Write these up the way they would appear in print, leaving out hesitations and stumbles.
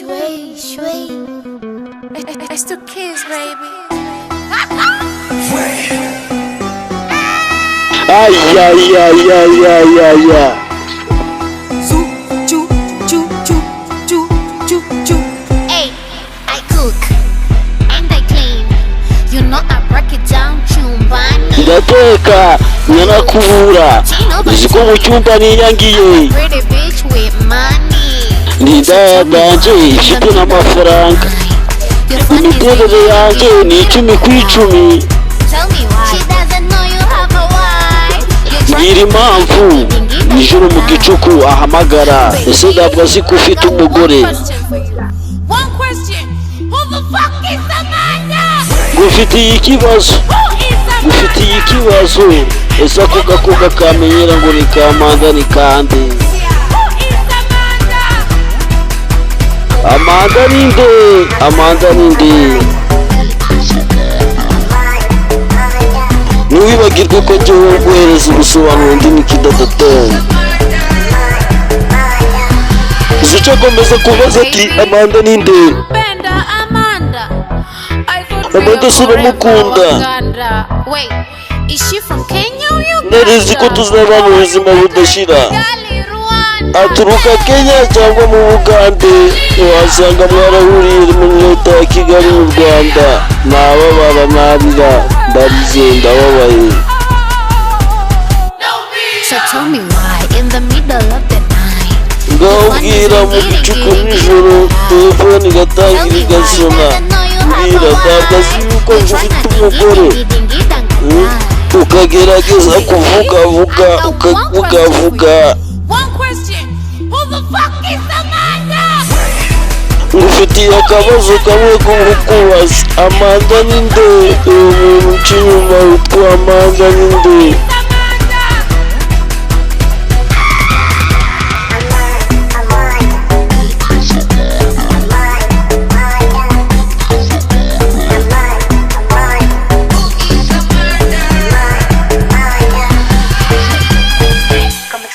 It's the kids, baby. Ay, ay, ay, ay, ay, ay, ay. Zuchu. Hey, I cook and I clean. You know I break it down chumbani. Ndateka nyanakubura uziko mu cyumba niyangiye Pretty bitch with money. NICKDA danje ifite n'amafaranga imiterere yanjye ni 10 ku 10. Tell me why she doesn't know you have a wife. Ngira impamvu nijoro mu gicuku ahamagara ese ntabwo azi ko ufite umugore. One question. Who the fuck is Amanda? Gufitiye ikibazo ese ako gakobwa kamenyera ngo ni Kamanda ni kande? Amanda ninde? Ntiwibagirwe ko njyewe guhereza ubusobanuro ndi NICKDA. Zuchu akomeza kubaza ati Amanda ninde? Amanda suramukunda. Wait, is she from Kenya or Uganda? Narizi ko tuzaba mu buzima budashira. Aturuka Kenya cyangwa mu Bugande, wasanga mwarahuriye mu leta ya Kigali mu Rwanda. Nababara nabira ndarize ndababaye. So tell me why in the middle of the night Ngabwira mu gicuku nijoro telefone igatangira igasona. Mbwira ntabwo azi yuko mfite umugore. Ukagerageza kuvuga ukavuga. Ngufitiye akabazo kamwe ko kukubaza. Amanda ninde? Umuntu uca inyuma witwa Amanda ninde?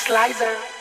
Slicer.